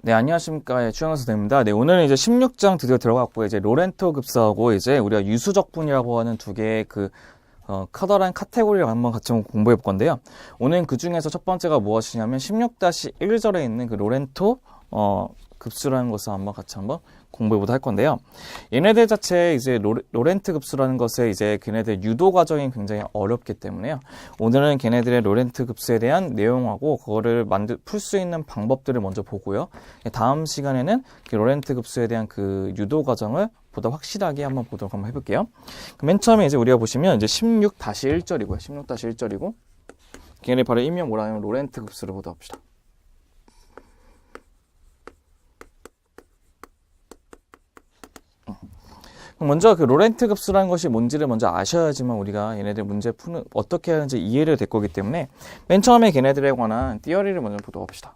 네, 안녕하십니까. 추영호 선생님입니다. 네, 오늘은 이제 16장 드디어 들어갔고, 이제 로렌토 급수하고 이제 우리가 유수적분이라고 하는 두 개의 커다란 카테고리를 한번 같이 공부해 볼 건데요. 오늘 그 중에서 첫 번째가 무엇이냐면 16-1절에 있는 그 로렌토, 급수라는 것을 같이 공부해 보도록 할 건데요. 얘네들 자체 이제 로렌트 급수라는 것에 이제 걔네들 유도 과정이 굉장히 어렵기 때문에요. 오늘은 걔네들의 로렌트 급수에 대한 내용하고 그거를 풀 수 있는 방법들을 먼저 보고요. 다음 시간에는 그 로렌트 급수에 대한 그 유도 과정을 보다 확실하게 한번 해볼게요. 맨 처음에 이제 우리가 보시면 이제 16-1절이고요. 16-1절이고 걔네들 바로 일명 뭐라 하냐면 로렌트 급수를 보도록 합시다. 먼저 그 로렌트 급수라는 것이 뭔지를 먼저 아셔야지만 우리가 얘네들 문제 어떻게 하는지 이해를 될 거기 때문에 맨 처음에 걔네들에 관한 띠어리를 먼저 보도록 합시다.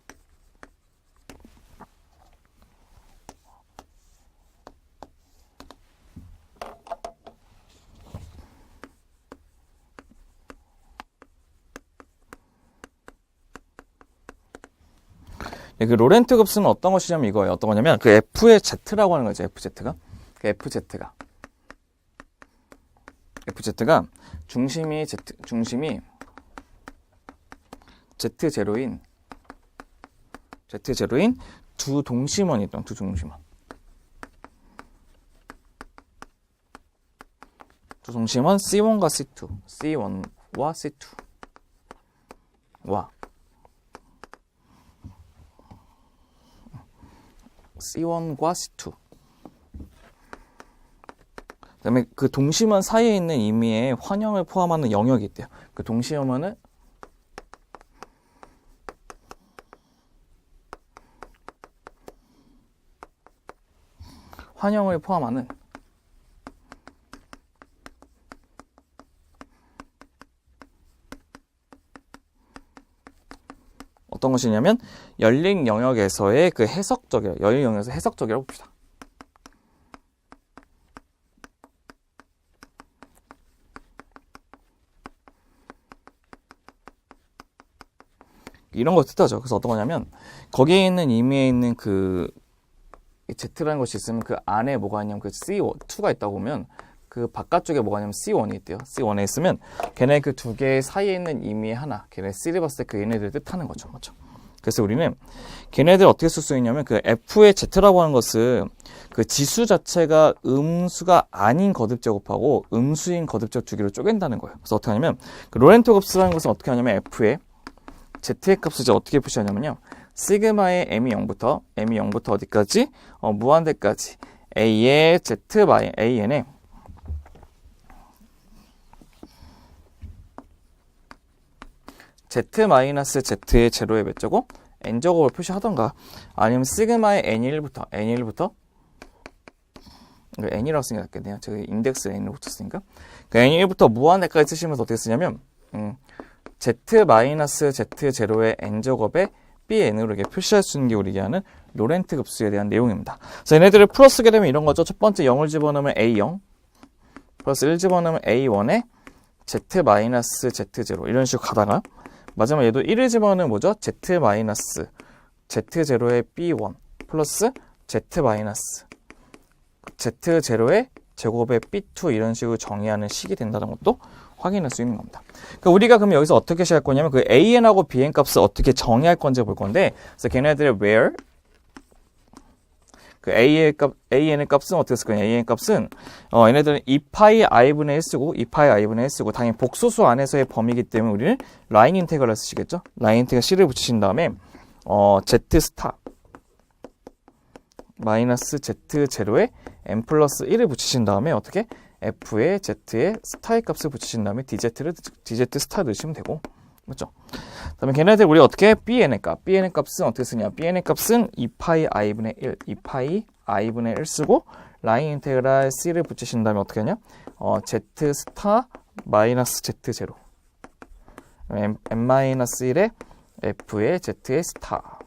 네, 그 로렌트 급수는 어떤 것이냐면 이거예요. 어떤 거냐면 그 F의 Z라고 하는 거죠. FZ가. 그 FZ가 중심이 Z0인 두 동심원이 있던 두 동심원. 두 동심원 C1과 C2. C1와 C2와 C1과 C2. 그 다음에 그 동심원 사이에 있는 임의의 환영을 포함하는 영역이 있대요. 그 동심원은 환영을 포함하는 어떤 것이냐면 열린 영역에서의 그 열린 영역에서 해석적이라고 봅시다. 이런 거 뜻하죠. 그래서 어떤 거냐면 거기에 있는 임의에 있는 그 Z라는 것이 있으면 그 안에 뭐가 있냐면 그 C2가 있다고 보면 그 바깥쪽에 뭐가 있냐면 C1이 있대요. C1에 있으면 걔네 그 두 개의 사이에 있는 임의의 하나, 걔네 C를 봤을 때 그 얘네들 뜻하는 거죠. 맞죠? 그래서 우리는 걔네들 어떻게 쓸 수 있냐면 그 F의 Z라고 하는 것은 그 지수 자체가 음수가 아닌 거듭 제곱하고 음수인 거듭 제곱 두 개로 쪼갠다는 거예요. 그래서 어떻게 하냐면 그 로렌토 급수라는 것은 어떻게 하냐면 F의 Z의 값을 이제 어떻게 표시하냐면요. 시그마의 m이 0부터 어디까지? 무한대까지 a의 z 마이 an의 z-z의 제로의 몇 제곱? n제곱을 표시하던가 아니면 시그마의 n1부터 n이라고 쓰는 게 낫겠네요. 제가 인덱스 n을 붙였으니까 그 n1부터 무한대까지 쓰시면서 어떻게 쓰냐면 z-z0의 n제곱에 bn으로 이렇게 표시할 수 있는 게 우리가 하는 로렌트 급수에 대한 내용입니다. 그래서 얘네들을 풀어쓰게 되면 이런 거죠. 첫 번째 0을 집어넣으면 a0 플러스 1 집어넣으면 a1에 z-z0 이런 식으로 가다가 마지막 얘도 1을 집어넣으면 뭐죠? z-z0의 b1 플러스 z-z0의 제곱의 b2 이런 식으로 정의하는 식이 된다는 것도 확인할 수 있는 겁니다. 그러니까 우리가 그럼 여기서 어떻게 시작할 거냐면 그 an하고 bn 값을 어떻게 정의할 건지 볼 건데, 그래서 걔네들의 where 그 an의 값은 어떻게 쓸 거냐? an의 값은 얘네들은 2파이 i분의 1 쓰고 2파이 i분의 1 쓰고 당연히 복소수 안에서의 범위이기 때문에 우리는 라인 인테그랄을 쓰시겠죠? 라인 인테그랄 c를 붙이신 다음에 z 스타 마이너스 z0에 n 플러스 1을 붙이신 다음에 어떻게? f의 z의 스타의 값을 붙이신 다음에 dz 스타 넣으시면 되고, 맞죠? 그 다음에 걔네들 우리 어떻게? bn의 값은 어떻게 쓰냐? bn의 값은 2파이 i분의 1 쓰고 라인 인테그랄 c를 붙이신 다음에 어떻게 하냐? z 스타 마이너스 z0 n-1의 f의 z의 스타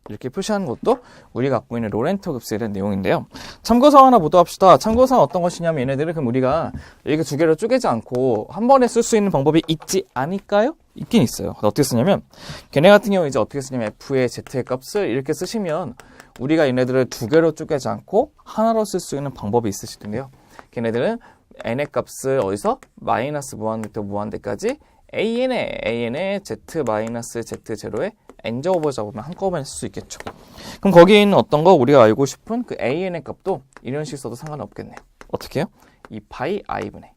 이렇게 표시하는 것도 우리가 갖고 있는 로렌토 급수에 대한 내용인데요. 참고사항 하나 보도록 합시다. 참고사항 어떤 것이냐면 얘네들은 그럼 우리가 이렇게 두 개를 쪼개지 않고 한 번에 쓸 수 있는 방법이 있지 않을까요? 있긴 있어요. 어떻게 쓰냐면 걔네 같은 경우 이제 어떻게 쓰냐면 f의 z의 값을 이렇게 쓰시면 우리가 얘네들을 두 개로 쪼개지 않고 하나로 쓸 수 있는 방법이 있으실 텐데요. 걔네들은 n의 값을 어디서 마이너스 무한대부터 무한대까지 an의 z 마이너스 z0의 n제곱을 잡으면 한꺼번에 쓸 수 있겠죠. 그럼 거기에 있는 어떤 거 우리가 알고 싶은 그 an의 값도 이런 식으로 써도 상관은 없겠네요. 어떻게 해요? 이 파이 i분의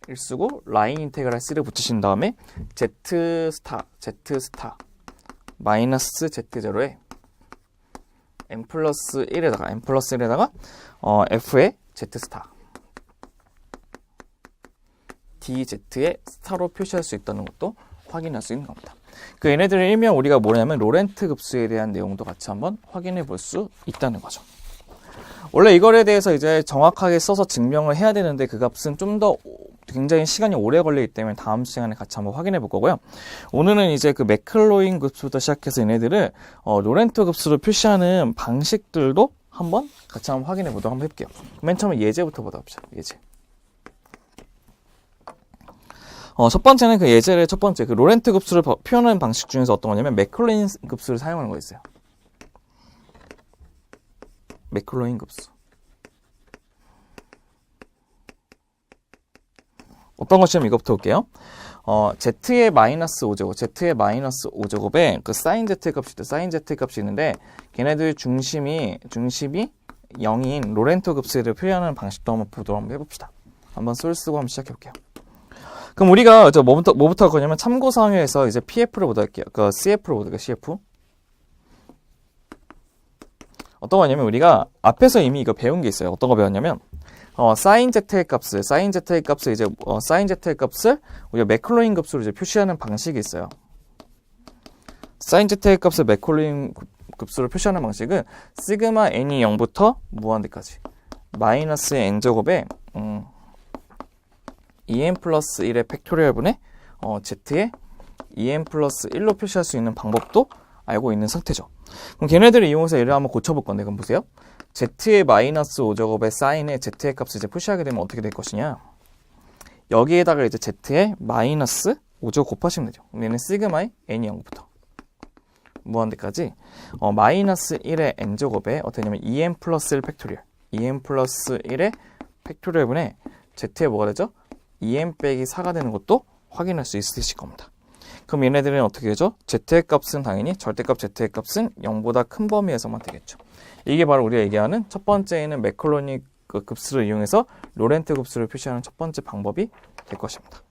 1 쓰고 라인 인테그랄 C를 붙이신 다음에 z 스타 마이너스 z0에 n 플러스 1에다가 f의 z 스타 dz의 스타로 표시할 수 있다는 것도 확인할 수 있는 겁니다. 그 얘네들의 일명 우리가 뭐냐면 로렌트 급수에 대한 내용도 같이 한번 확인해 볼 수 있다는 거죠. 원래 이거에 대해서 이제 정확하게 써서 증명을 해야 되는데 그 값은 좀 더 굉장히 시간이 오래 걸리기 때문에 다음 시간에 같이 한번 확인해 볼 거고요. 오늘은 이제 그 맥클로인 급수부터 시작해서 얘네들을 로렌트 급수로 표시하는 방식들도 한번 같이 한번 확인해 보도록 한번 해볼게요. 맨 처음에 예제부터 보다 봅시다. 예제. 첫 번째는 그 예제의 첫 번째 그 로렌트 급수를 표현하는 방식 중에서 어떤 거냐면 맥클로인 급수를 사용하는 거 있어요. 맥클로인 급수. 어떤 것이냐면 이것부터 볼게요. z의 마이너스 5제곱에 그 사인 z 값이 있대. 사인 z 값이 있는데 걔네들 중심이 0인 로렌트 급수를 표현하는 방식도 한번 보도록 한번 해봅시다. 한번 솔 쓰고 한번 시작해 볼게요. 그럼 우리가 뭐부터 할 거냐면 참고사항에서 이제 PF를 보도록 할게요. 그 CF를 보도록 할게요. CF. 어떤 거냐면 우리가 앞에서 이미 이거 배운 게 있어요. 어떤 거 배웠냐면 사인 z의 값을 이제 사인 z의 값을 우리가 맥클로인 값으로 이제 표시하는 방식이 있어요. 사인 z의 값을 맥클로인 값으로 표시하는 방식은 시그마 n이 0부터 무한대까지 마이너스 n제곱에 en 플러스 1의 팩토리얼 분의 z의 en 플러스 1로 표시할 수 있는 방법도 알고 있는 상태죠. 그럼 걔네들을 이용해서 얘를 한번 고쳐볼 건데, 그럼 보세요. z의 마이너스 5제곱의 사인에 z의 값을 이제 표시하게 되면 어떻게 될 것이냐. 여기에다가 이제 z의 마이너스 5제곱 곱하시면 되죠. 그럼 얘는 시그마의 n이 0부터 무한대까지 마이너스 1의 n제곱에 어떻게 되냐면 en 플러스 1 팩토리얼 en 플러스 1의 팩토리얼 분의 z의 뭐가 되죠? en 빼기 4가 되는 것도 확인할 수 있으실 겁니다. 그럼 얘네들은 어떻게 되죠? z의 값은 당연히 절대값 z의 값은 0보다 큰 범위에서만 되겠죠. 이게 바로 우리가 얘기하는 첫 번째에는 맥클로니 급수를 이용해서 로렌트 급수를 표시하는 첫 번째 방법이 될 것입니다.